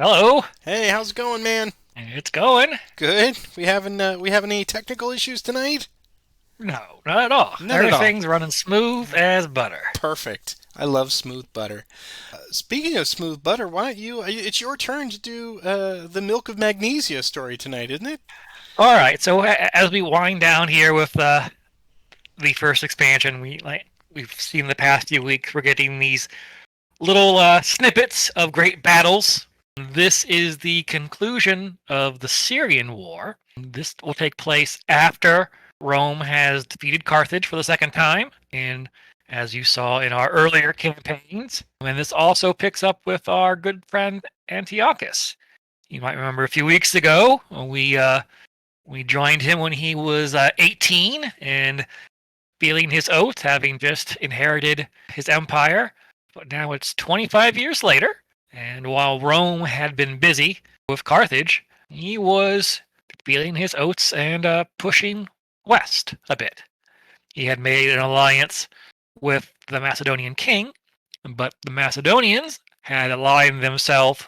Hello. Hey, how's it going, man? It's going. Good. We have any technical issues tonight? No, not at all. None at all. Everything's running smooth as butter. Perfect. I love smooth butter. Speaking of smooth butter, why don't you? It's your turn to do the Milk of Magnesia story tonight, isn't it? All right. So as we wind down here with the first expansion, we've seen the past few weeks, we're getting these little snippets of great battles. This is the conclusion of the Syrian War. This will take place after Rome has defeated Carthage for the second time, and as you saw in our earlier campaigns. And this also picks up with our good friend Antiochus. You might remember a few weeks ago we joined him when he was 18 and feeling his oath, having just inherited his empire. But now it's 25 years later, and while Rome had been busy with Carthage, he was feeling his oaths and pushing west a bit. He had made an alliance with the Macedonian king, but the Macedonians had aligned themselves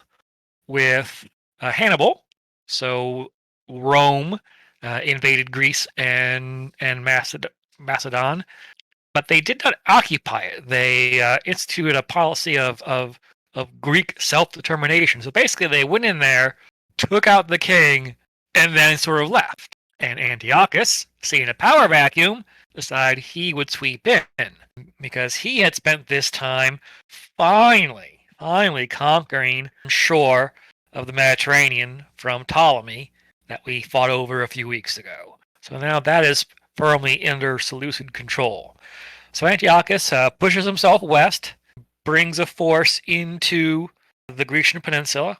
with Hannibal, so Rome invaded Greece and Macedon, but they did not occupy it. They instituted a policy of Greek self-determination. So basically, they went in there, took out the king, and then sort of left. And Antiochus, seeing a power vacuum, decided he would sweep in because he had spent this time finally conquering shore of the Mediterranean from Ptolemy that we fought over a few weeks ago. So now that is firmly under Seleucid control. So Antiochus pushes himself west, brings a force into the Grecian peninsula.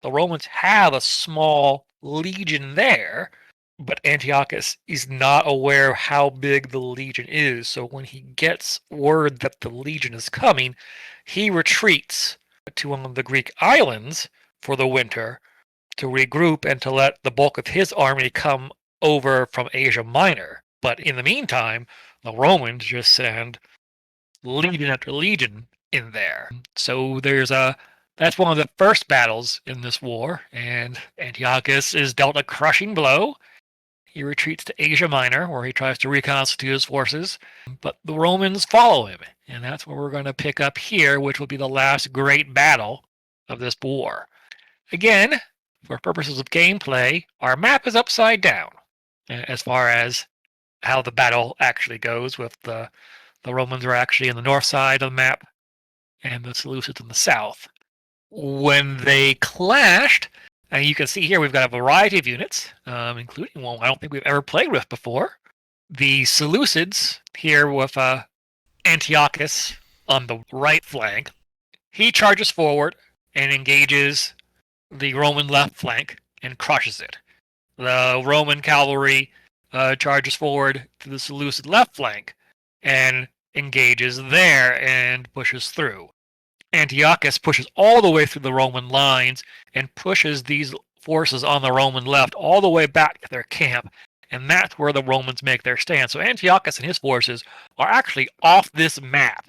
The Romans have a small legion there, but Antiochus is not aware of how big the legion is. So when he gets word that the legion is coming, he retreats to one of the Greek islands for the winter to regroup and to let the bulk of his army come over from Asia Minor. But in the meantime, the Romans just send legion after legion in there. So that's one of the first battles in this war, and Antiochus is dealt a crushing blow. He retreats to Asia Minor, where he tries to reconstitute his forces, but the Romans follow him, and that's where we're going to pick up here, which will be the last great battle of this war. Again, for purposes of gameplay, our map is upside down as far as how the battle actually goes, with the Romans are actually in the north side of the map and the Seleucids in the south. When they clashed, and you can see here we've got a variety of units, including one I don't think we've ever played with before. The Seleucids here with Antiochus on the right flank. He charges forward and engages the Roman left flank and crushes it. The Roman cavalry charges forward to the Seleucid left flank and engages there and pushes through. Antiochus pushes all the way through the Roman lines and pushes these forces on the Roman left all the way back to their camp, and that's where the Romans make their stand. So Antiochus and his forces are actually off this map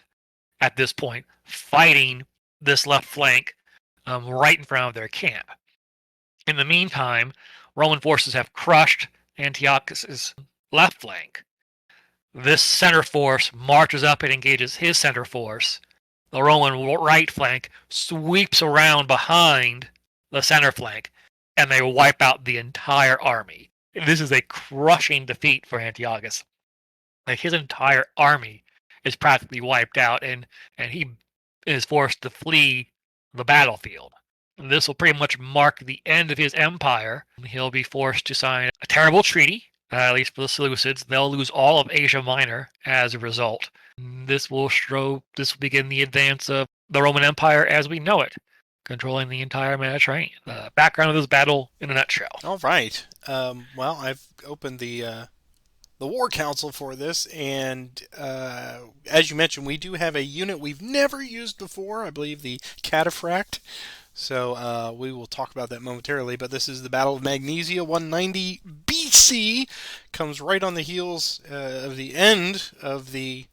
at this point, fighting this left flank right in front of their camp. In the meantime, Roman forces have crushed Antiochus's left flank. This center force marches up and engages his center force. The Roman right flank sweeps around behind the center flank, and they wipe out the entire army. This is a crushing defeat for Antiochus. Like, his entire army is practically wiped out, and he is forced to flee the battlefield. This will pretty much mark the end of his empire. He'll be forced to sign a terrible treaty, at least for the Seleucids. They'll lose all of Asia Minor as a result. This will begin the advance of the Roman Empire as we know it, controlling the entire Mediterranean. The background of this battle in a nutshell. All right. Well, I've opened the War Council for this, and as you mentioned, we do have a unit we've never used before. I believe the Cataphract. So we will talk about that momentarily. But this is the Battle of Magnesia, 190 BC. Comes right on the heels of the end of the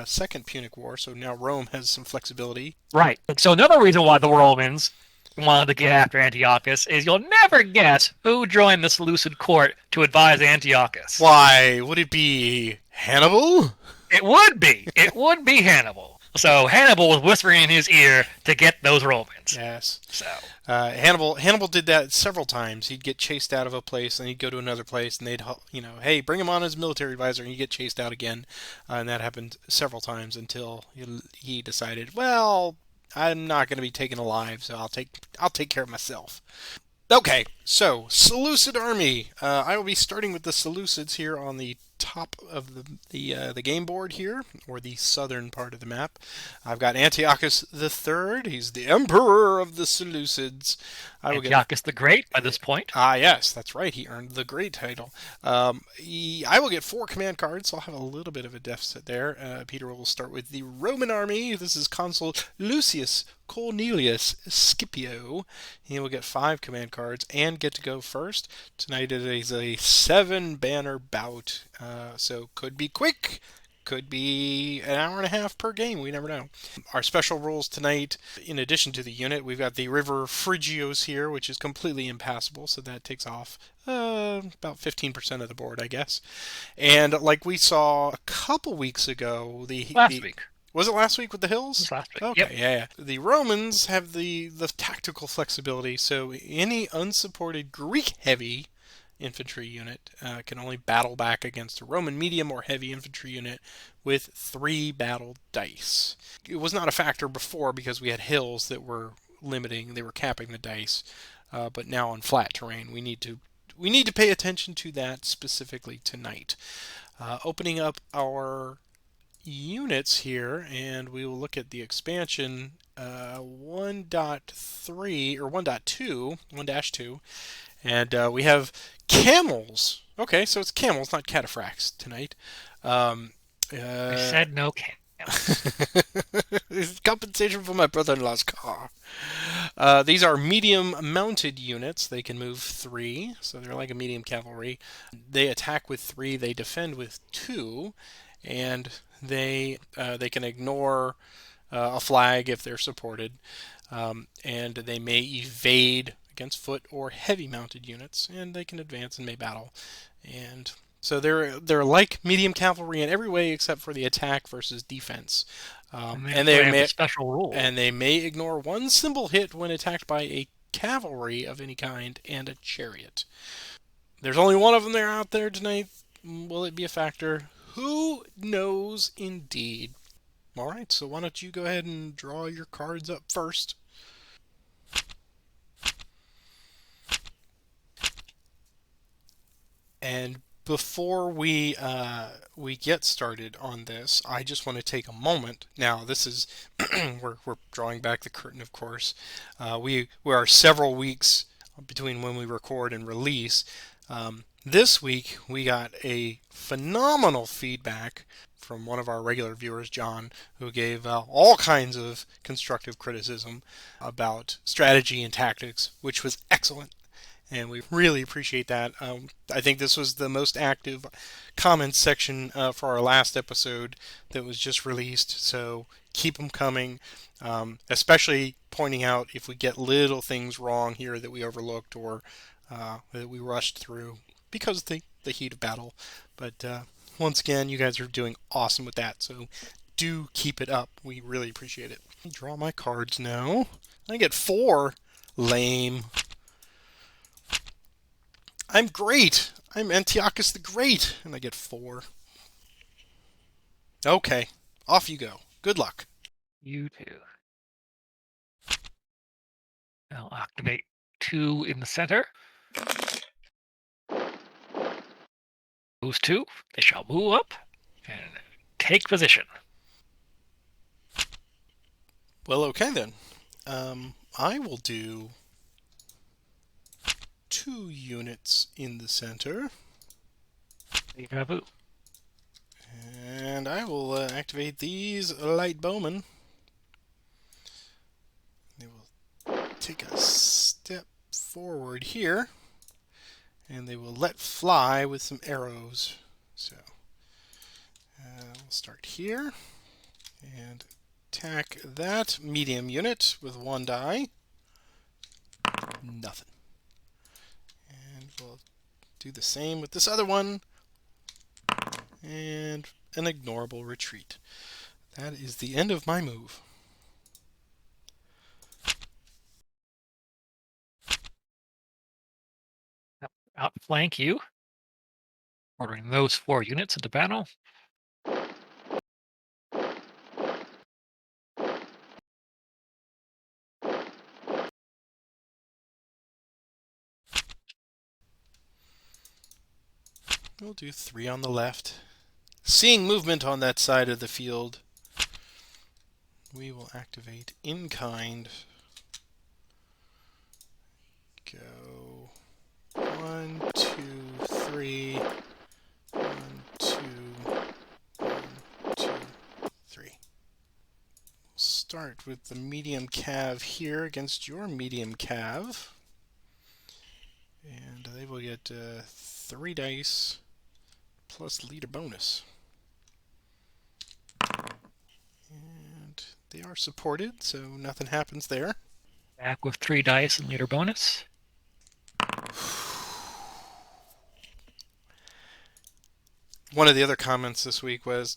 Second Punic War. So now Rome has some flexibility. Right. So another reason why the Romans wanted to get after Antiochus is you'll never guess who joined the Seleucid court to advise Antiochus. Why, would it be Hannibal? It would be. It would be Hannibal. So Hannibal was whispering in his ear to get those Romans. Yes. So Hannibal did that several times. He'd get chased out of a place, and he'd go to another place, and they'd, hey, bring him on as military advisor, and he'd get chased out again. And that happened several times until he decided, well, I'm not going to be taken alive, so I'll take care of myself. Okay, so Seleucid army. I will be starting with the Seleucids here on the top of the game board here, or the southern part of the map. I've got Antiochus the Third. He's the emperor of the Seleucids. Antiochus the Great by this point. Yes, that's right. He earned the great title. I will get 4 command cards, so I'll have a little bit of a deficit there. Peter will start with the Roman army. This is Consul Lucius Cornelius Scipio. He will get 5 command cards and get to go first. Tonight it is a 7-banner bout, so could be quick. Could be an hour and a half per game. We never know. Our special rules tonight, in addition to the unit, we've got the River Phrygios here, which is completely impassable, so that takes off about 15% of the board, I guess. And like we saw a couple weeks ago, Last week. Was it last week with the hills? It was last week. Okay, Yep. yeah. The Romans have the tactical flexibility, so any unsupported Greek-heavy infantry unit can only battle back against a Roman medium or heavy infantry unit with 3 battle dice. It was not a factor before because we had hills that were limiting, they were capping the dice, but now on flat terrain we need to pay attention to that specifically tonight. Opening up our units here, and we will look at the expansion 1.3 or 1.2, 1-2, and we have camels. Okay, so it's camels, not cataphracts tonight. I said no camels. This is compensation for my brother-in-law's car. These are medium-mounted units. They can move 3, so they're like a medium cavalry. They attack with 3, they defend with 2, and they can ignore a flag if they're supported, and they may evade against foot or heavy mounted units, and they can advance and may battle. And so they're like medium cavalry in every way except for the attack versus defense. And they have a special rule. And they may ignore 1 symbol hit when attacked by a cavalry of any kind and a chariot. There's only one of them there out there tonight. Will it be a factor? Who knows indeed. All right, so why don't you go ahead and draw your cards up first. And before we get started on this, I just want to take a moment. Now, this is we're drawing back the curtain, of course. We are several weeks between when we record and release. This week we got a phenomenal feedback from one of our regular viewers, John, who gave all kinds of constructive criticism about strategy and tactics, which was excellent. And we really appreciate that. I think this was the most active comments section for our last episode that was just released, so keep them coming, especially pointing out if we get little things wrong here that we overlooked or that we rushed through because of the heat of battle. But once again, you guys are doing awesome with that, so do keep it up. We really appreciate it. Draw my cards now. I get 4. Lame. I'm great. I'm Antiochus the Great, and I get 4. Okay, off you go. Good luck. You too. I'll activate 2 in the center. Those 2, they shall move up and take position. Well, okay then. I will do 2 units in the center. And I will activate these light bowmen. They will take a step forward here, and they will let fly with some arrows. So we'll start here and attack that medium unit with 1 die. Nothing. And we'll do the same with this other one. And an ignorable retreat. That is the end of my move. Outflank you, ordering those 4 units into battle. We'll do 3 on the left. Seeing movement on that side of the field, we will activate in kind. Go 1, 2, 3. 1, 2, 1, 2, 3. Start with the medium cav here against your medium cav. And they will get 3 dice plus leader bonus. And they are supported, so nothing happens there. Back with 3 dice and leader bonus. One of the other comments this week was,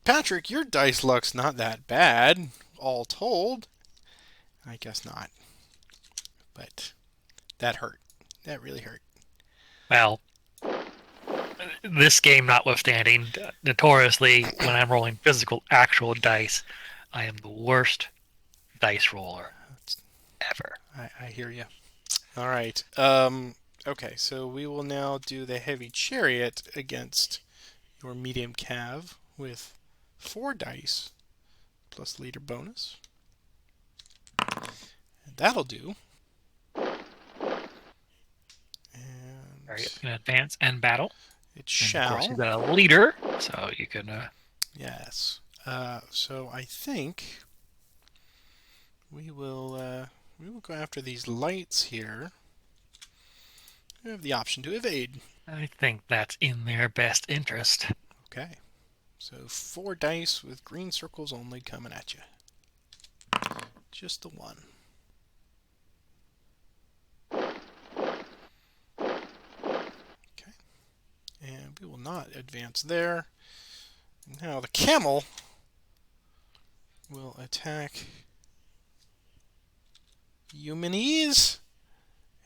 Patrick, your dice luck's not that bad, all told. I guess not. But that hurt. That really hurt. Well, this game notwithstanding, notoriously, when I'm rolling physical, actual dice, I am the worst dice roller ever. I hear you. All right. Okay, so we will now do the heavy chariot against your medium cav with 4 dice plus leader bonus. And that'll do. And All right, you can advance and battle. it And shall. of course, you've got a leader, so you can. Yes. So I think we will go after these lights here. We have the option to evade. I think that's in their best interest. Okay. So 4 dice with green circles only coming at you. Just the one. Okay. And we will not advance there. Now the camel will attack Eumenes.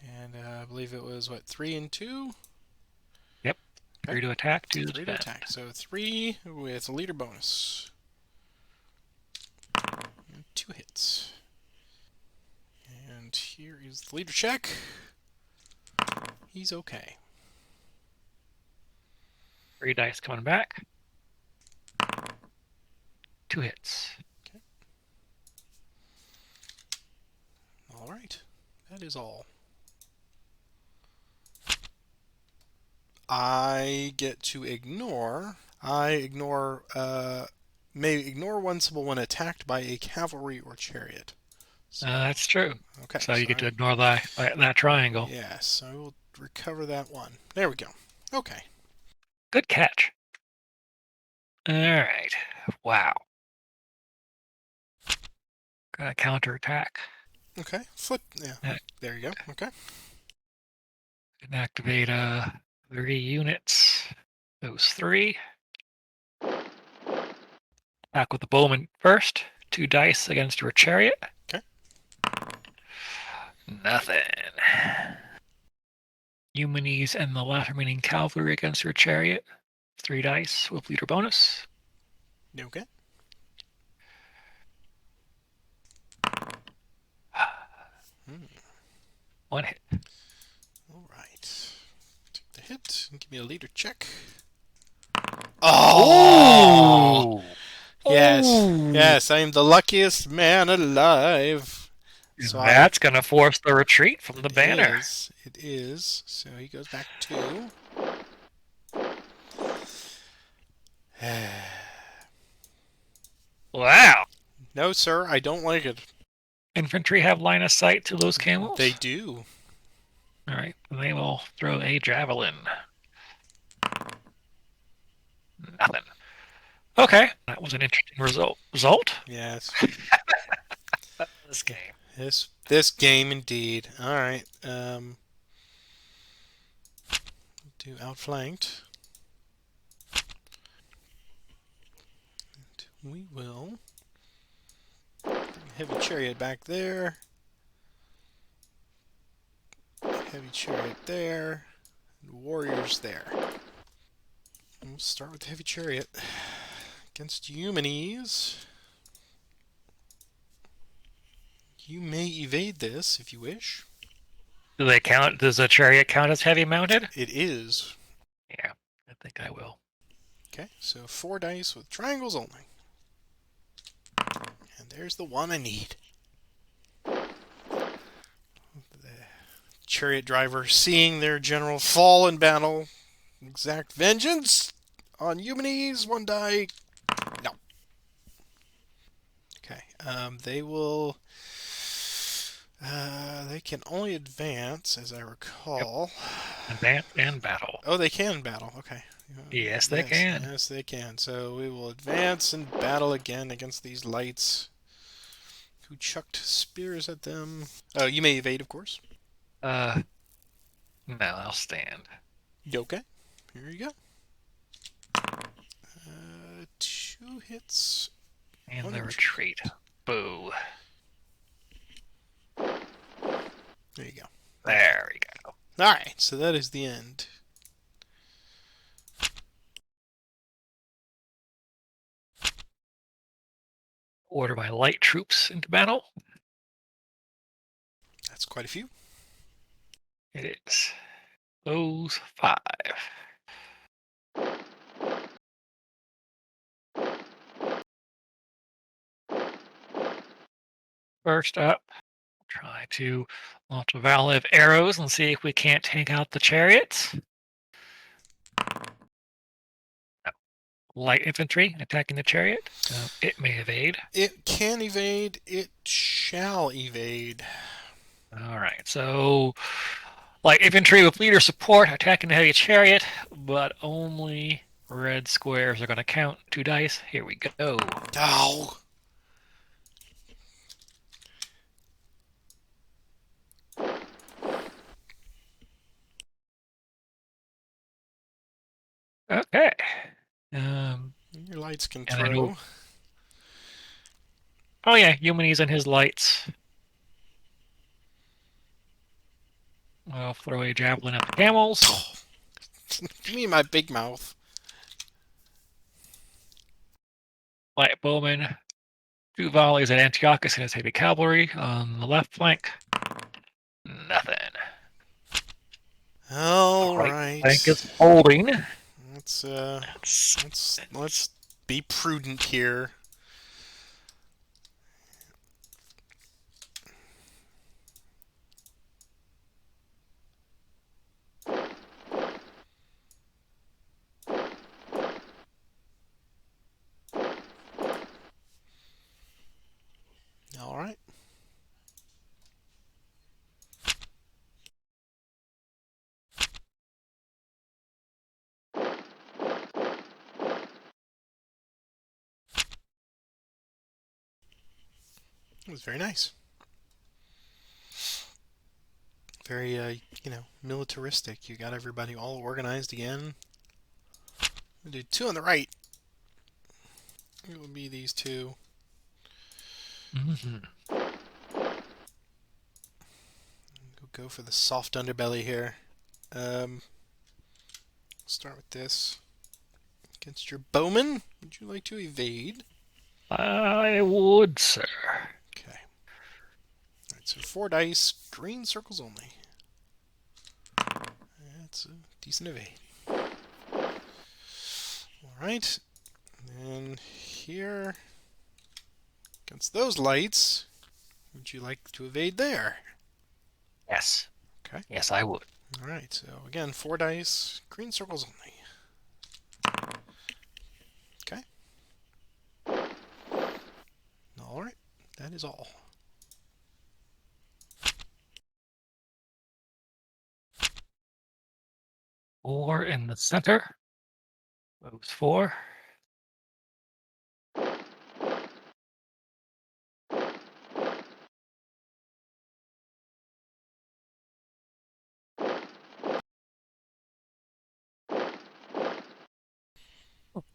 And I believe it was, what, 3 and 2? Yep. 3 to attack, 2 to 3 to defend. attack. So 3 with a leader bonus. And 2 hits. And here is the leader check. He's okay. 3 dice coming back. 2 hits. Okay. All right. That is all. I get to ignore. May ignore one symbol when attacked by a cavalry or chariot. So, That's true. okay. So you get to ignore that triangle. Yes, I will recover that one. There we go. Okay. Good catch. All right. Wow. Got a counterattack. Okay. Yeah. There you go. Okay. Can activate 3 units. Those 3. Attack with the bowman first. 2 dice against your chariot. Okay. Nothing. Eumenes and the last remaining cavalry against your chariot. 3 dice with leader bonus. Okay. Hmm. 1 hit. All right. Take the hit and give me a leader check. Oh! Yes. Ooh. Yes, I am the luckiest man alive. So That's going to force the retreat from the banner. It is. So he goes back 2. Wow. No, sir, I don't like it. Infantry have line of sight to those camels? They do. All right. They will throw a javelin. Nothing. Okay. That was an interesting result. Yes. This game. This game indeed. All right. Do outflanked. And we will bring a heavy chariot back there. Heavy chariot there. And warriors there. We'll start with the heavy chariot against Eumenes. You may evade this if you wish. Do they count? Does a chariot count as heavy mounted? It is. Yeah, I think I will. Okay, so 4 dice with triangles only. And there's the one I need. The chariot driver seeing their general fall in battle. Exact vengeance on Eumenes. 1 die. No. Okay, they will... they can only advance, as I Yep. recall. Advance and battle. Oh, they can battle. Okay. Yes, they can. Yes, they can. So we will advance and battle again against these lights who chucked spears at them. Oh, you may evade, of course. Uh, no, I'll stand. Okay. Here you go. 2 hits. And One the retreat. retreat. Boo. There you go. There we go. All right. So that is the end. Order my light troops into battle. That's quite a few. It is. Those 5. First up, try to launch a volley of arrows and see if we can't take out the chariots. Light infantry attacking the chariot. It may evade. It can evade. It shall evade. All right, so light infantry with leader support attacking the heavy chariot, but only red squares are going to count. 2 dice. Here we go. Ow! Okay. Your lights can And then throw. oh yeah, Eumenes and his lights. I'll throw a javelin at the camels. Give me my big mouth. Light bowman. 2 volleys at Antiochus and his heavy cavalry on the left flank. Nothing. All Right right. flank is holding. Let's be prudent here. All right. It was very nice. Very, militaristic. You got everybody all organized again. We'll do 2 on the right. It would be these 2. Mm-hmm. We'll go for the soft underbelly here. Start with this. Against your bowman, would you like to evade? I would, sir. Okay. Alright, so 4 dice, green circles only. That's a decent evade. Alright. And here, against those lights, would you like to evade there? Yes. Okay. Yes, I would. Alright, so again, 4 dice, green circles only. Okay. Alright, that is all. Four in the center. Those 4.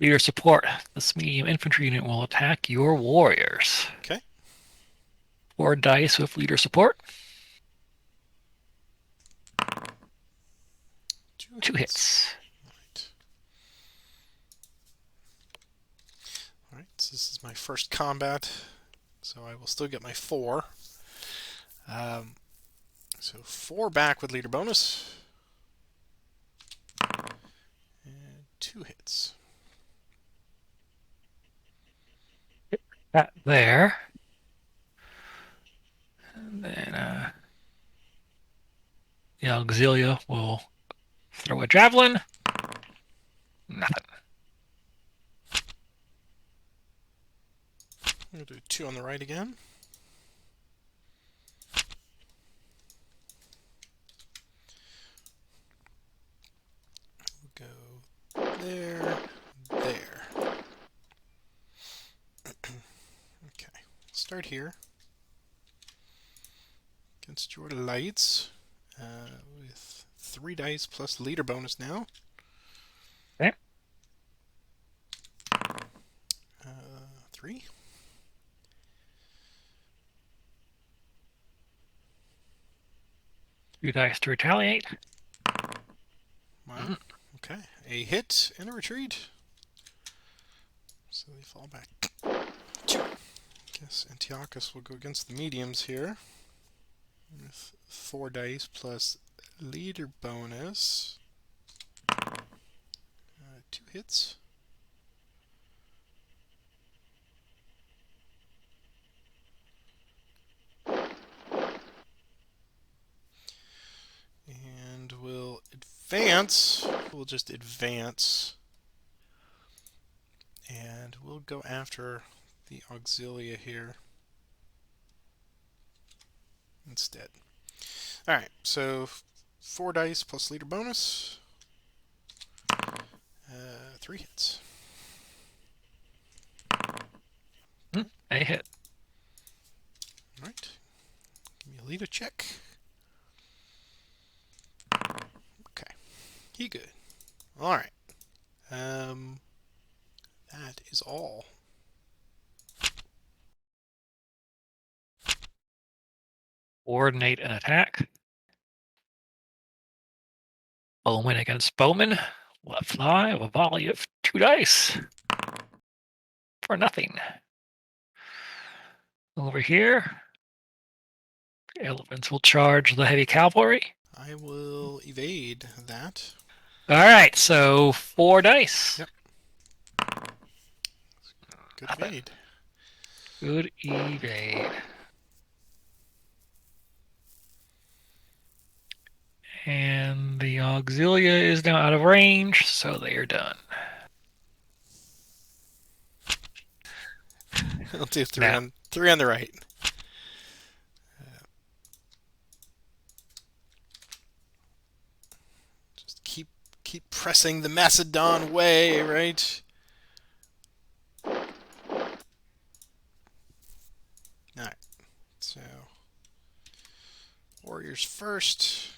Leader support. This medium infantry unit will attack your warriors. Okay. 4 dice with leader support. 2 Two hits. hits. Right. All right. So this is my first combat, so I will still get my 4. So 4 back with leader bonus. And 2 hits. That there. And then the auxilia will throw a javelin. Nothing. I'm going to do 2 on the right again. We'll go there, there. Okay. Start here. Against your lights. With 3 dice plus leader bonus now. Okay. 3. Two dice to retaliate. Wow. Okay. A hit and a retreat. So they fall back. Guess Antiochus will go against the mediums here. With 4 dice plus leader bonus. 2 hits. And we'll advance. We'll just advance. And we'll go after the auxilia here instead. Alright, so 4 dice plus leader bonus. 3 hits. A hit. Alright. Give me a leader check. Okay. He good. Alright. That is all. Coordinate an attack. Bowman against Bowman. Let fly a volley of 2 dice. For nothing. Over here, elephants will charge the heavy cavalry. I will evade that. All right, so 4 dice. Yep. Good Nothing. evade. Good evade. And the auxilia is now out of range, so they are done. I'll do 3 Now, on 3 on the right. Just keep pressing the Macedon way, right? Alright. So warriors first.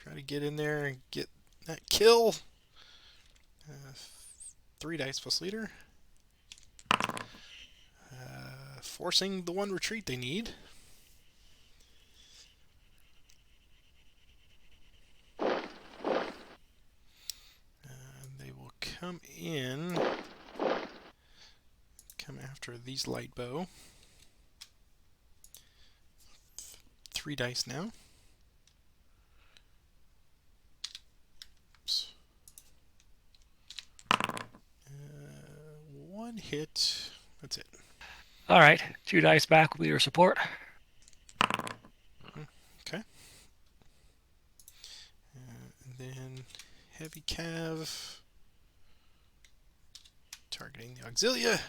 Try to get in there and get that kill. 3 dice plus leader. Forcing the 1 retreat they need. They will come in. Come after these light bow. 3 dice now. Oops. 1 hit. That's it. all right, 2 dice back with your support. Okay. And then heavy cav. Targeting the auxilia.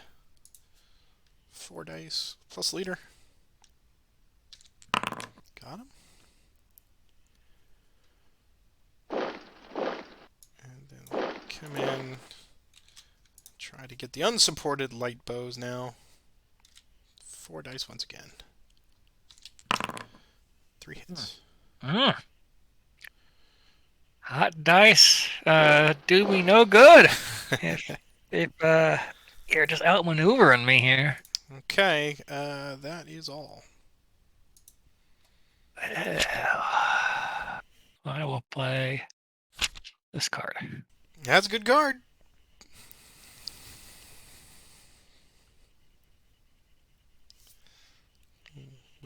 4 dice plus leader. Got him. And then come in. Try to get the unsupported light bows now. 4 dice once again. 3 hits. Mm. Hot dice do me no good. If you're just outmaneuvering me here. Okay, that is all. I will play this card. That's a good card.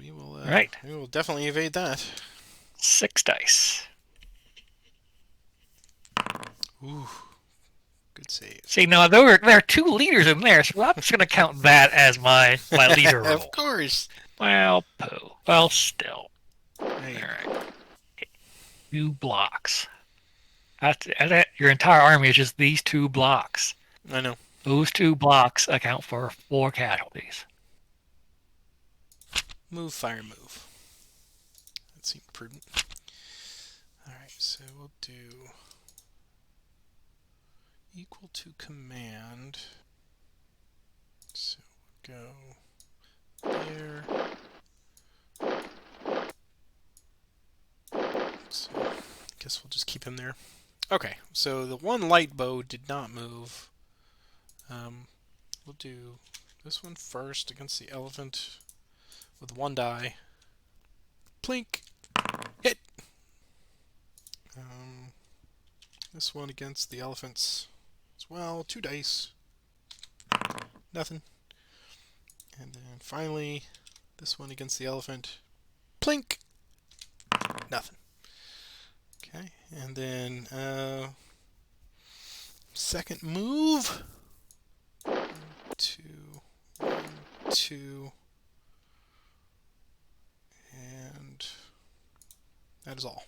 All right, We will definitely evade that. 6 dice. Ooh, good save. See, now there are 2 leaders in there, so I'm just gonna count that as my leader Of roll. course. Well, poo. Well, still. There you All go. right, 2 blocks. Your entire army is just these 2 blocks. I know. Those 2 blocks account for 4 casualties. Move, fire, move. That seemed prudent. Alright, so we'll do equal to command. So we'll go there. So I guess we'll just keep him there. Okay, so the one light bow did not move. We'll do this one first against the elephant with 1 die. Plink! Hit! This one against the elephants as well. 2 dice. Nothing. And then finally, this one against the elephant. Plink! Nothing. Okay, and then second move. 2, 1, 2, and that is all.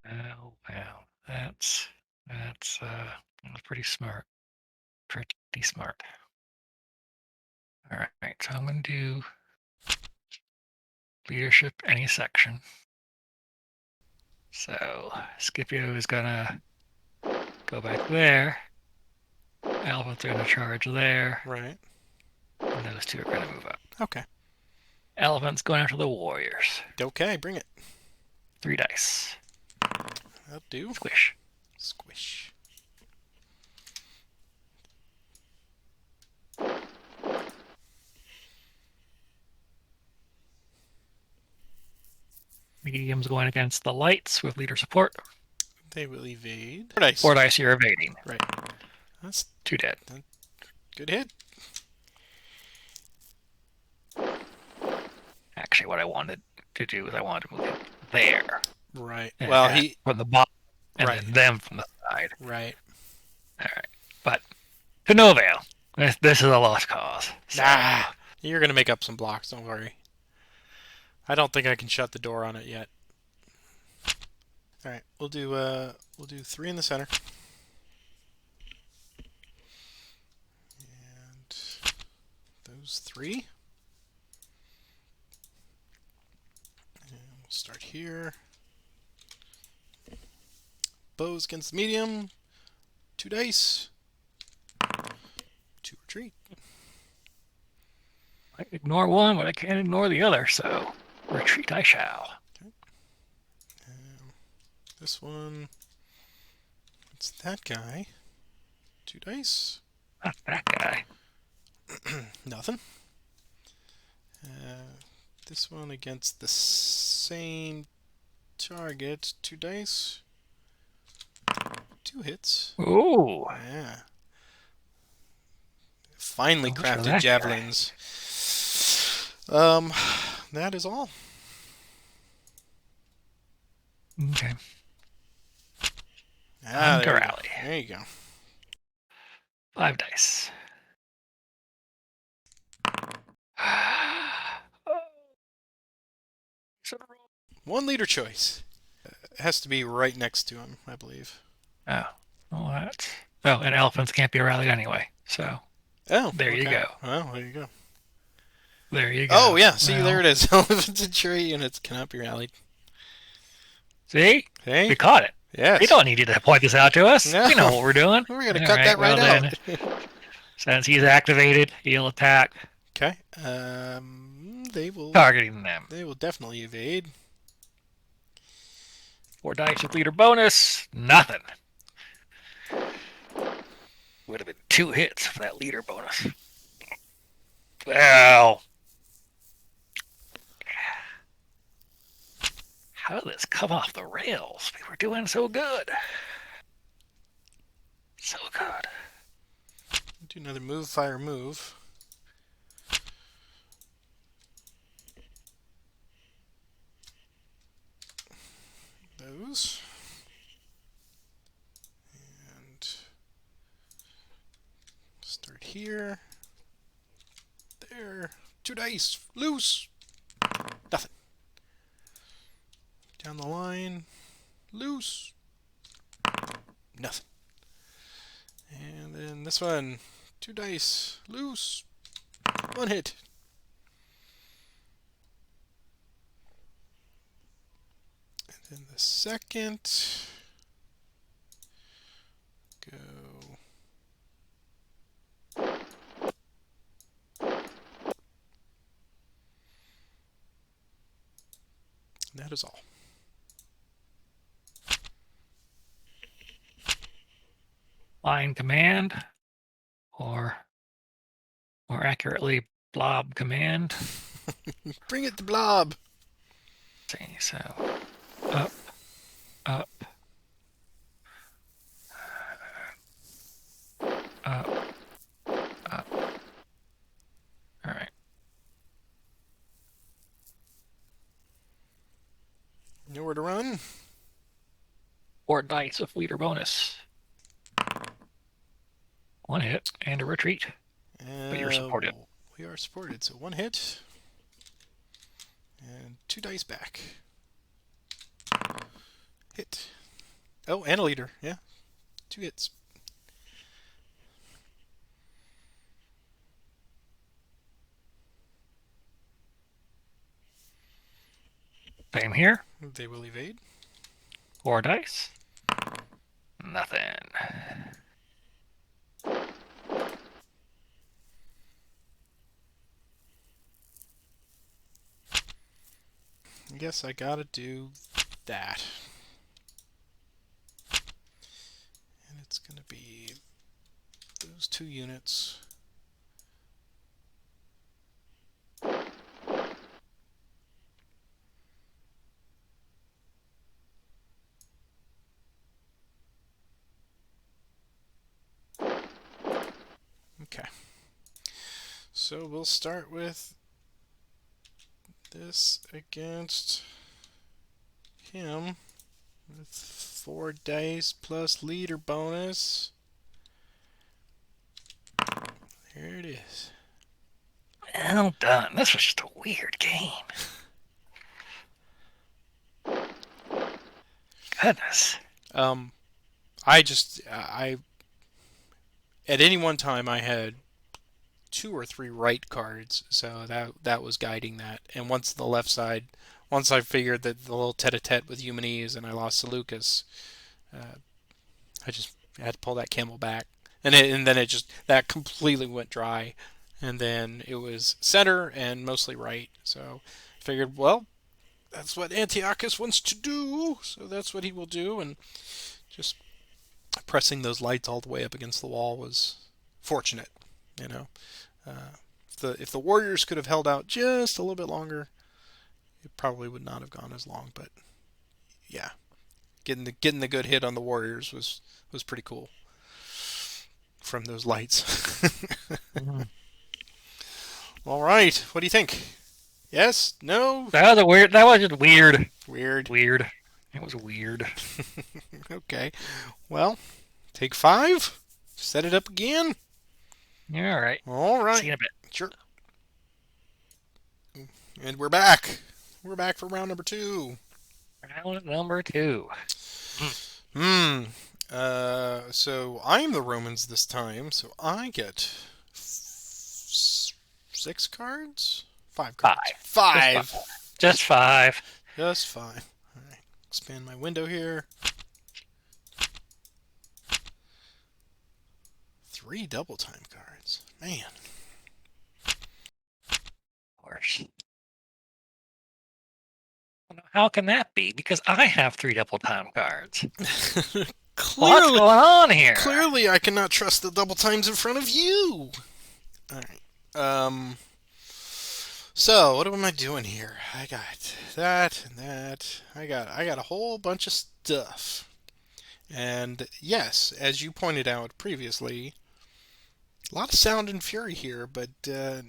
Oh, wow. That's pretty smart. Pretty smart. All right, so I'm gonna do leadership any section. So Scipio is gonna go back there. Elephants are gonna charge there. Right. And those 2 are gonna move up. Okay. Elephant's going after the warriors. Okay, bring it. 3 dice. That'll do. Squish. Squish. Medium's going against the lights with leader support. They will evade. 4 dice. 4 dice you're evading. Right. That's 2 dead. good hit. Actually, what I wanted to do is I wanted to move him there. Right. And Well, he from the bottom, and right. then them from the side. Right. All right, but to no avail. This is a lost cause. So. Nah. You're gonna make up some blocks. Don't worry. I don't think I can shut the door on it yet. All right. We'll do 3 in the center. And those 3. And we'll start here. Bows against the medium. 2 dice. 2 retreat. I can ignore one, but I can't ignore the other, so retreat I shall. Okay. This one. It's that guy. 2 dice. Not that guy. Nothing. This one against the same target. 2 dice. 2 hits. Ooh. Yeah. Finely I'll show crafted that javelins. That is all. Okay. Ah, there you go. Rally. There you go. 5 dice. One leader choice. It has to be right next to him, I believe. Oh. Well, that's... Oh, and elephants can't be rallied anyway, so... Oh, There you go. Well, there you go. There you go. Oh, yeah. See, well, there it is. Elephants and tree units cannot be rallied. See? Hey? We caught it. Yes. We don't need you to point this out to us. No. We know what we're doing. We're going to All cut that right well out. Since he's activated, he'll attack, Okay. They will targeting them. definitely evade. 4 dice with leader bonus. Nothing. Would have been 2 hits for that leader bonus. Well, how did this come off the rails? We were doing so good. So good. Do another move, fire, move. Those. And start here. There. 2 dice. Loose. Nothing. Down the line. Loose. Nothing. And then this one. 2 dice. Loose. 1 hit. And then the second. Go. That is all. Line command, or more accurately, blob command. Bring it to blob. See, so up, up, up, up. All right. Nowhere to run. 4 dice with leader bonus. 1 hit and a retreat. But you're supported. We are supported, so 1 hit. And 2 dice back. Hit. Oh, and a leader. Yeah. 2 hits. Same here. They will evade. 4 dice. Nothing. I guess I gotta do that. And it's gonna be those 2 units. Okay. So we'll start with this against him with 4 dice plus leader bonus. There it is. Well done. This was just a weird game. Goodness. I at any one time I had 2 or 3 right cards, so that was guiding that. And once the left side, once I figured that the little tete-a-tete with Eumenes and I lost Seleucus, I just had to pull that camel back, and then it just that completely went dry, and then it was center and mostly right. So I figured, well, that's what Antiochus wants to do, so that's what he will do, and just pressing those lights all the way up against the wall was fortunate, you know. If the Warriors could have held out just a little bit longer, it probably would not have gone as long. But yeah, getting the good hit on the Warriors was pretty cool from those lights. All right, what do you think? Yes? No? That was a weird. That was just weird. Weird. Weird. It was weird. Okay. Well, take 5. Set it up again. Yeah, all right. All right. See you in a bit. Sure. And we're back. We're back for round number 2. Round number 2. So I'm the Romans this time, so I get 6 cards? 5 cards. 5. Just 5. Just 5. All right. Expand my window here. 3 double time cards. Man. Of course. I don't know How can that be? Because I have 3 double time cards. What's Clearly, going on here? clearly, I cannot trust the double times in front of you. All right. So what am I doing here? I got that and that. I got a whole bunch of stuff. And yes, as you pointed out previously, a lot of sound and fury here, but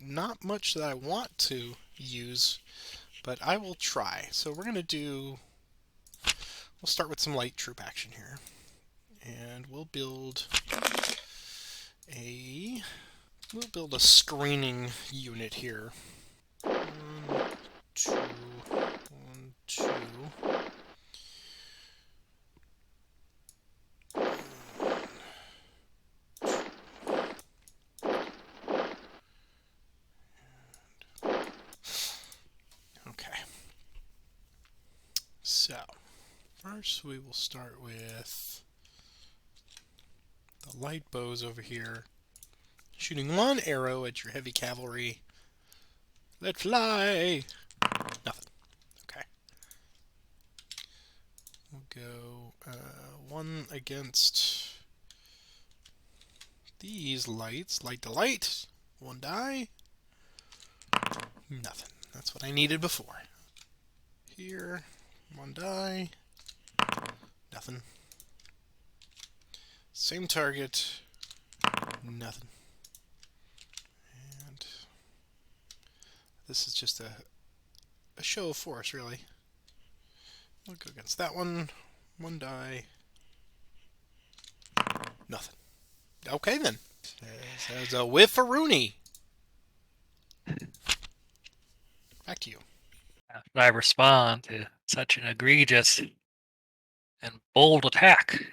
not much that I want to use. But I will try. So we're gonna do. We'll start with some light troop action here, and a we'll build a screening unit here. One, two, one, two. Okay. So, first we will start with the light bows over here, shooting one arrow at your heavy cavalry. Let fly! Nothing. Okay. We'll go one against these lights. Light to light. One die. Nothing. That's what I needed before. Here. One die. Nothing. Same target. Nothing. And this is just a show of force, really. We'll go against that one. One die. Nothing. Okay, then. Says a whiff a Rooney. Back to you. How should I respond to such an egregious and bold attack?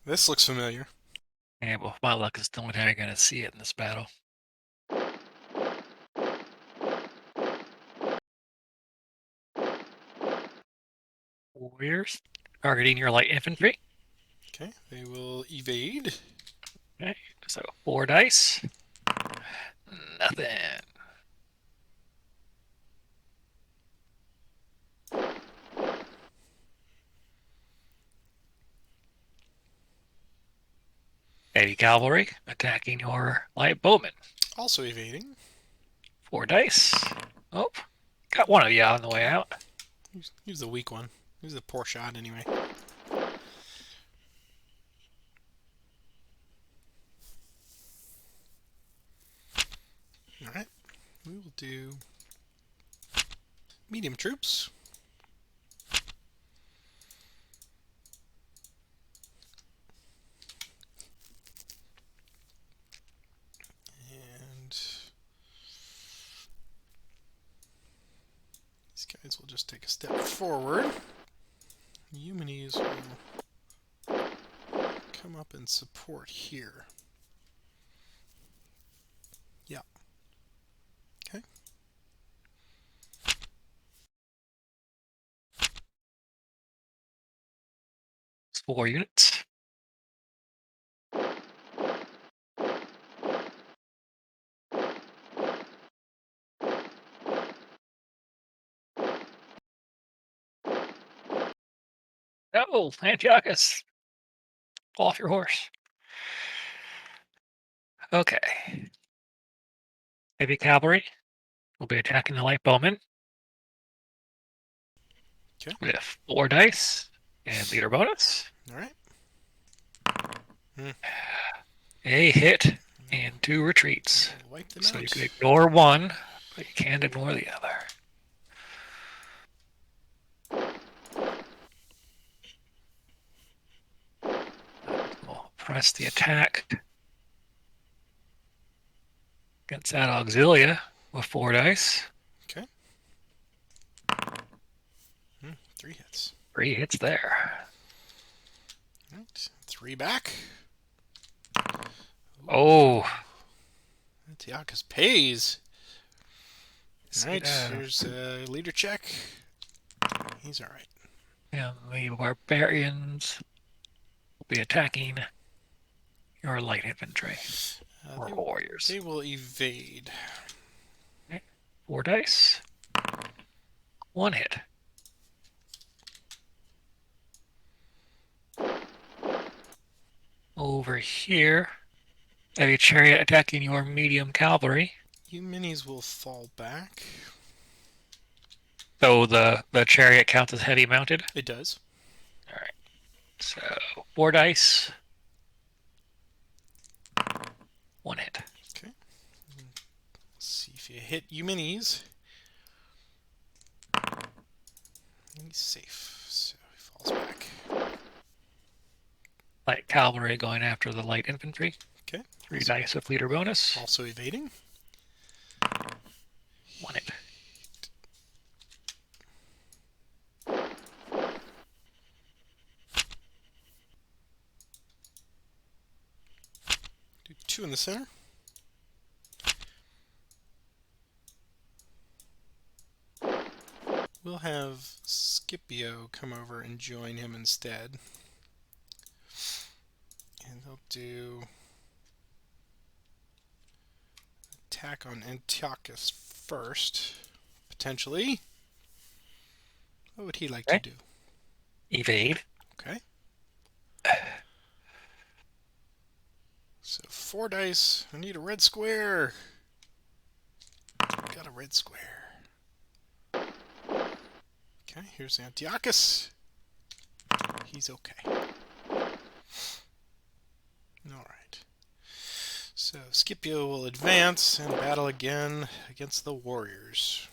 This looks familiar. Yeah, well, my luck is the only time you're going to see it in this battle. Warriors targeting your light infantry. Okay, they will evade. Okay, so 4 dice. Nothing. Heavy cavalry attacking your light bowmen. Also evading. 4 dice. Oh, got one of you on the way out. Use the weak one. Use the poor shot anyway. Alright. We will do medium troops. And these guys will just take a step forward. Eumenes will come up and support here. Yeah. Okay. It's 4 units. Oh, Antiochus, fall off your horse. Okay. Heavy cavalry will be attacking the light bowmen. Okay. With 4 dice and leader bonus. Alright. A hit and 2 retreats. Wipe them So out. you can ignore one, but you can't ignore the other. We'll press the attack against that auxilia with 4 dice. Okay. 3 hits. 3 hits there. Right. 3 back. Oh, Antiochus pays. Alright, yeah, here's a leader check. He's alright. and the barbarians will be attacking your light infantry or warriors. They will evade. Okay. 4 dice. One hit. Over here, heavy chariot attacking your medium cavalry. You minis will fall back. So the chariot counts as heavy mounted. It does. All right. So 4 dice. One hit. Okay. Let's see if you hit you minis. He's safe, so he falls back. Light cavalry going after the light infantry. Okay. 3 dice with leader bonus. Also evading. One hit. Do 2 in the center. We'll have Scipio come over and join him instead. And they'll do attack on Antiochus first, potentially. What would he like to Okay. do? Evade. Okay. So 4 dice. I need a red square. Got a red square. Okay, here's Antiochus. He's okay. Alright. So Scipio will advance and battle again against the warriors.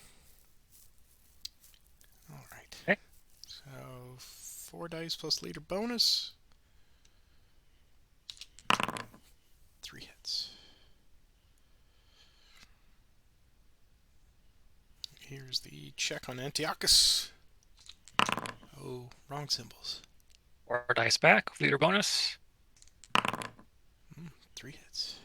Alright. Okay. So 4 dice plus leader bonus. 3 hits. Here's the check on Antiochus. Oh, wrong symbols. 4 dice back with leader bonus. 3 hits.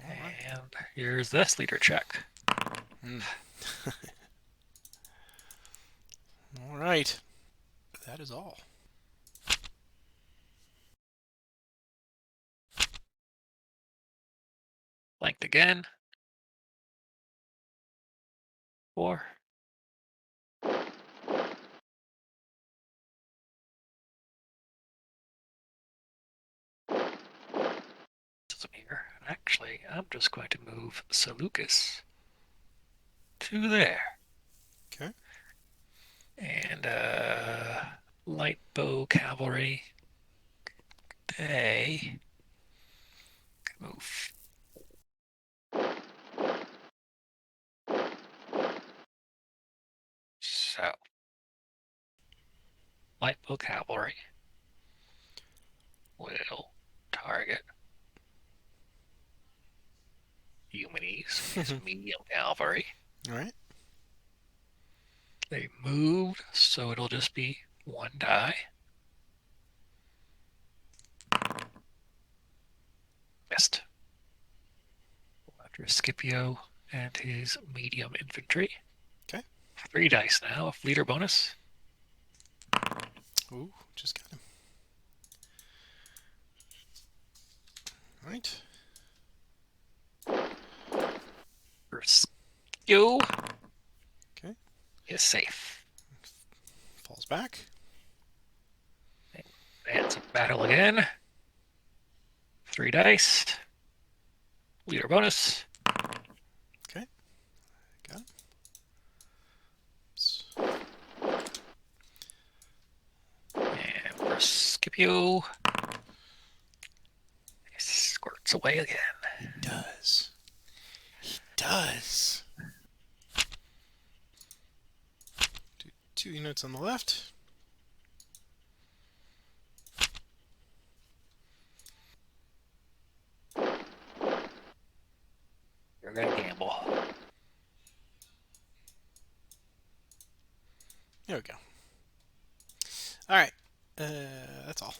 Alright. And here's this leader check. Alright. That is all. Flanked again. 4. Here. Actually, I'm just going to move Seleucus to there. Okay. And light bow cavalry. They move. So, light bow cavalry will target Eumenes, his medium cavalry. Alright. They moved, so it'll just be 1 die. Missed. After Scipio and his medium infantry. Okay. 3 dice now, a leader bonus. Ooh, just got him. Right. For Scipio Okay. is safe. Falls back. And some battle again. 3 dice. Leader bonus. Okay. Got him. And for Scipio, he squirts away again. He does. He does. 2 units on the left. You're gonna gamble. There we go. Alright. That's all.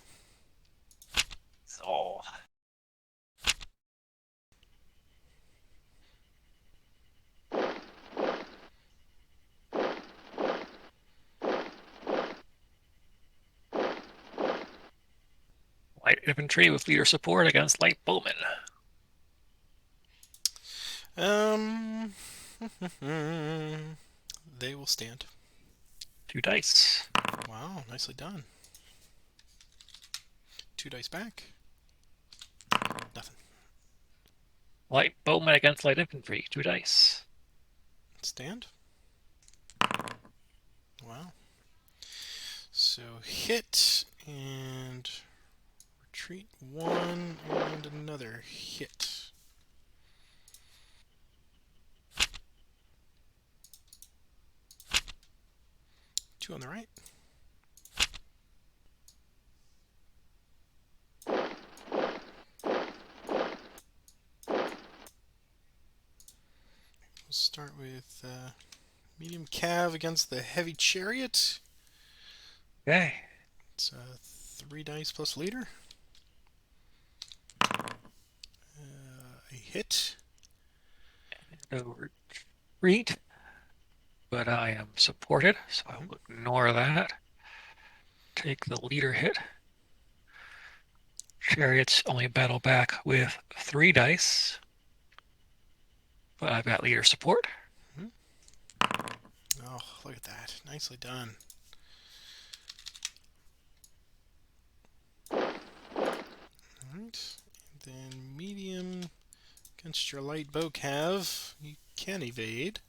So light infantry with leader support against light bowmen. Um, they will stand. 2 dice. Wow, nicely done. 2 dice back. Nothing. Light bowman against light infantry. 2 dice. Stand. Wow. So hit and retreat 1 and another hit. 2 on the right. We'll start with medium cav against the heavy chariot. Okay. It's 3 dice plus leader. A hit. No retreat. But I am supported, so I will ignore that. Take the leader hit. Chariots only battle back with 3 dice. But I've got leader support. Oh, look at that. Nicely done. Alright. Then medium against your light bow cav. You can evade.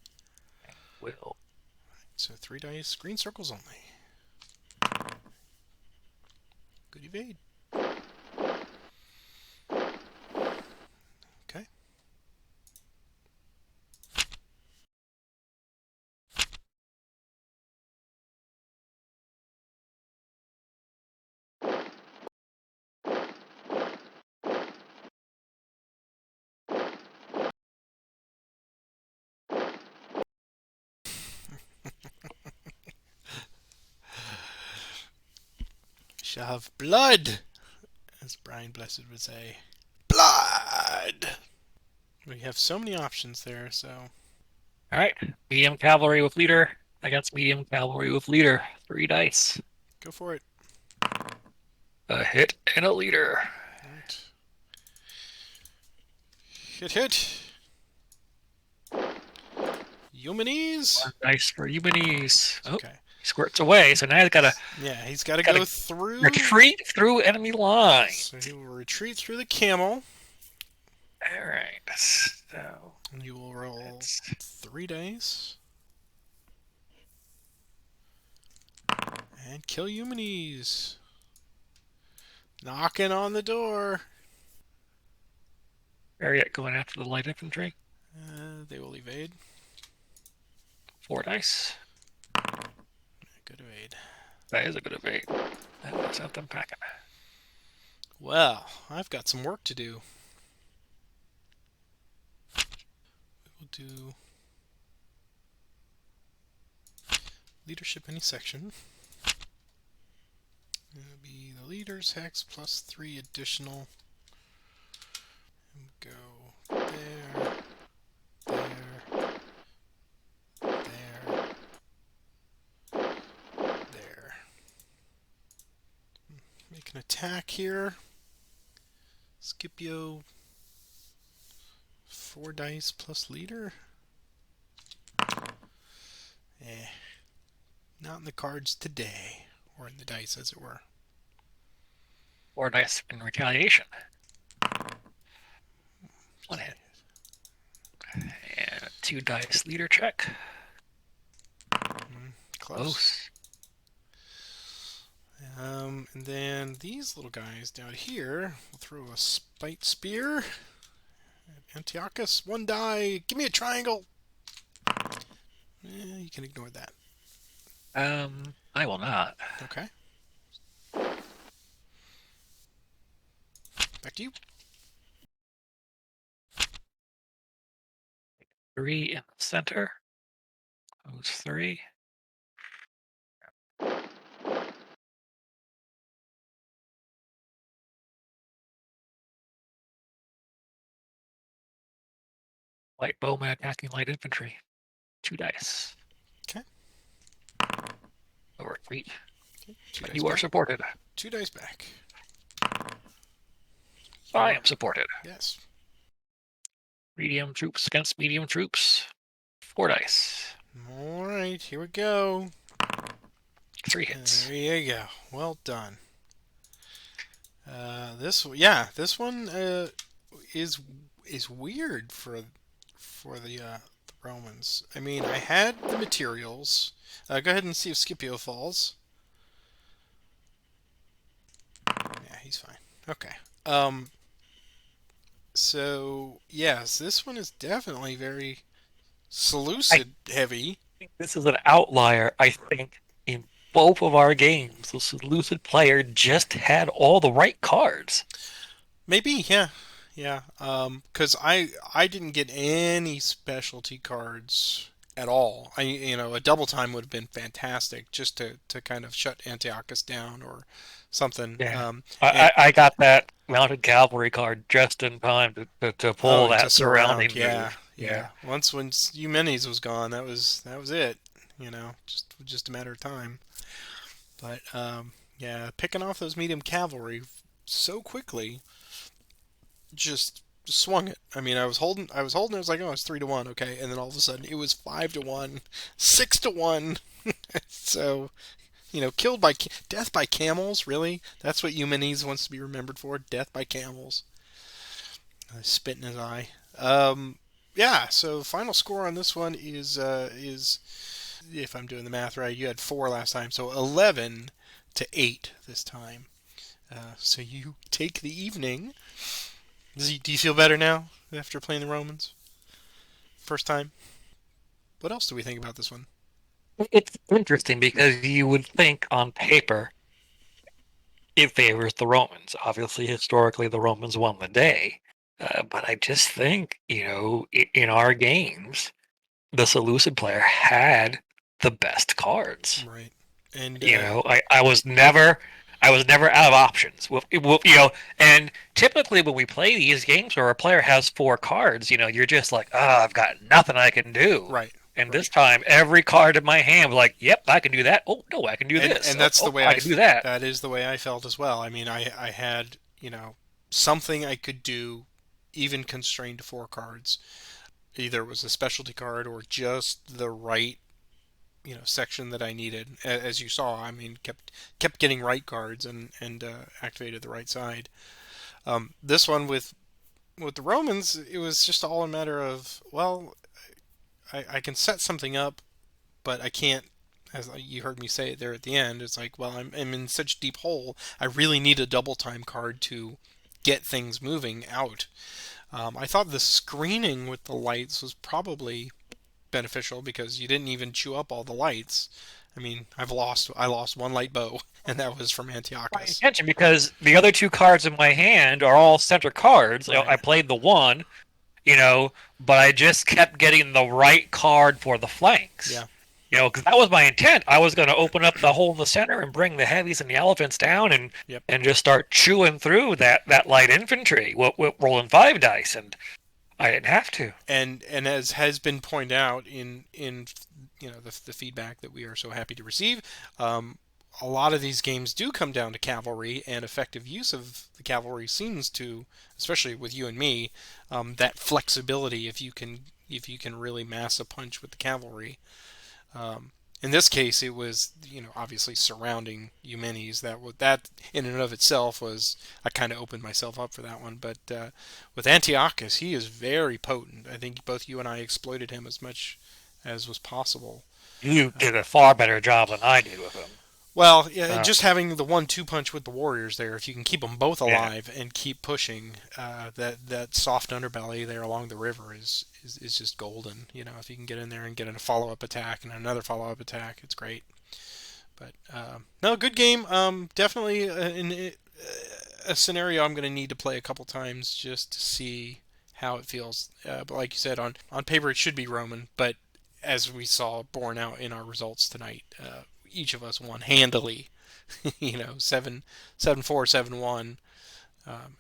Will. So 3 dice, green circles only. Good evade. Okay. Shall have blood, as Brian Blessed would say. Blood! We have so many options there, so. All right. Medium cavalry with leader against medium cavalry with leader. 3 dice. Go for it. A hit and a leader. Alright. Hit, hit. Eumenes? 1 dice for Eumenes. Oh, Okay. he squirts away. So now he's got to Yeah, he's got to gotta go through. retreat through enemy line. So he will retreat through the camel. All right. So And you will roll it's 3 dice. And kill Eumenes. Knocking on the door. Chariot going after the light infantry. They will evade. 4 dice. Good evade. That is a good evade. That sent them packing. Well, I've got some work to do. We will do leadership any section. It'll be the leader's hex plus 3 additional. And go there, there. Make an attack here. Scipio, 4 dice plus leader. Not in the cards today, or in the dice, as it were. 4 dice in retaliation. 1 hit. And a 2 dice leader check. Close. And then these little guys down here will throw a spite spear. Antiochus, 1 die. Give me a triangle. You can ignore that. I will not. Okay. Back to you. 3 in the center. Those 3. Light bowman attacking light infantry. 2 dice. Okay. A retreat. Okay. 2 But dice you are back. supported. 2 dice back. I am supported. Yes. Medium troops against medium troops. 4 dice. All right, here we go. 3 hits. There you go. Well done. This one is weird for the Romans. I mean, I had the materials. Go ahead and see if Scipio falls. Yeah, he's fine. Okay. Um. So yes, this one is definitely very I Seleucid heavy. think this is an outlier. I think in both of our games, the Seleucid player just had all the right cards. Maybe, yeah, yeah. Because I didn't get any specialty cards at all. A double time would have been fantastic just to kind of shut Antiochus down or something. Yeah. And I got that mounted cavalry card just in time to oh, pull and to that surround, surrounding yeah, move. yeah. Yeah. Once when Eumenes was gone, that was it. Just a matter of time. But yeah, picking off those medium cavalry so quickly just swung it. I mean, I was like, oh, it's 3-1, okay, and then all of a sudden it was 5-1, 6-1. So killed by death by camels. Really, that's what Eumenes wants to be remembered for. Death by camels. Spit in his eye. Yeah. So final score on this one is if I'm doing the math right, you had 4 last time, so 11-8 this time. So you take the evening. Do you feel better now after playing the Romans? First time? What else do we think about this one? It's interesting because you would think on paper it favors the Romans. Obviously, historically, the Romans won the day. But I just think, in our games, the Seleucid player had the best cards. Right. And I was never out of options. And typically when we play these games where a player has 4 cards, you're just like, I've got nothing I can do. right, And this right. time, every card in my hand was like, yep, I can do that. Oh no, I can do And this. and Oh, that's the oh, way I can do that. that is the way I felt as well. I mean, I had, something I could do even constrained to 4 cards. Either it was a specialty card or just the right section that I needed. As you saw, I mean, kept getting right cards and activated the right side. This one with the Romans, it was just all a matter of, well, I can set something up, but I can't. As you heard me say it there at the end, it's like, well, I'm in such a deep hole. I really need a double time card to get things moving out. I thought the screening with the lights was probably beneficial because you didn't even chew up all the lights. I mean, I lost one light bow, and that was from My Antiochus. intention because the other 2 cards in my hand are all center cards. Right. I played the one, but I just kept getting the right card for the flanks. Yeah. Because that was my intent. I was going to open up the hole in the center and bring the heavies and the elephants down and Yep. and just start chewing through that light infantry, rolling 5 dice, and I didn't have to. And as has been pointed out in the feedback that we are so happy to receive, a lot of these games do come down to cavalry, and effective use of the cavalry seems to, especially with you and me, that flexibility. If you can really mass a punch with the cavalry. Um, in this case, it was obviously surrounding Eumenes. That in and of itself was, I kind of opened myself up for that one. But with Antiochus, he is very potent. I think both you and I exploited him as much as was possible. You did a far better job than I did with him. Well, yeah, Uh, just having the 1-2 punch with the warriors there, if you can keep them both yeah. alive and keep pushing, that soft underbelly there along the river is just golden. If you can get in there and get in a follow up attack and another follow up attack, it's great. But no, good game. Definitely a scenario I'm going to need to play a couple times just to see how it feels. But like you said, on paper it should be Roman, but as we saw borne out in our results tonight, each of us won handily. 7-4, 7-1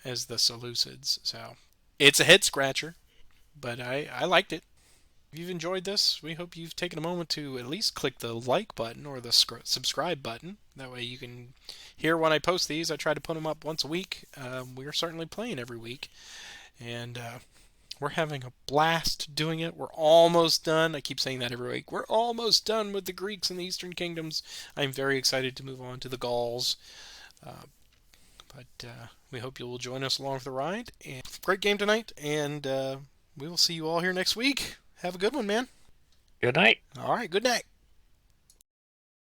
as the Seleucids. So it's a head scratcher, but I liked it. If you've enjoyed this, we hope you've taken a moment to at least click the like button or the subscribe button. That way you can hear when I post these. I try to put them up once a week. We are certainly playing every week. And We're having a blast doing it. We're almost done. I keep saying that every week. We're almost done with the Greeks and the Eastern Kingdoms. I'm very excited to move on to the Gauls. Uh, but we hope you will join us along for the ride. And great game tonight, and we will see you all here next week. Have a good one, man. Good night. All right, good night.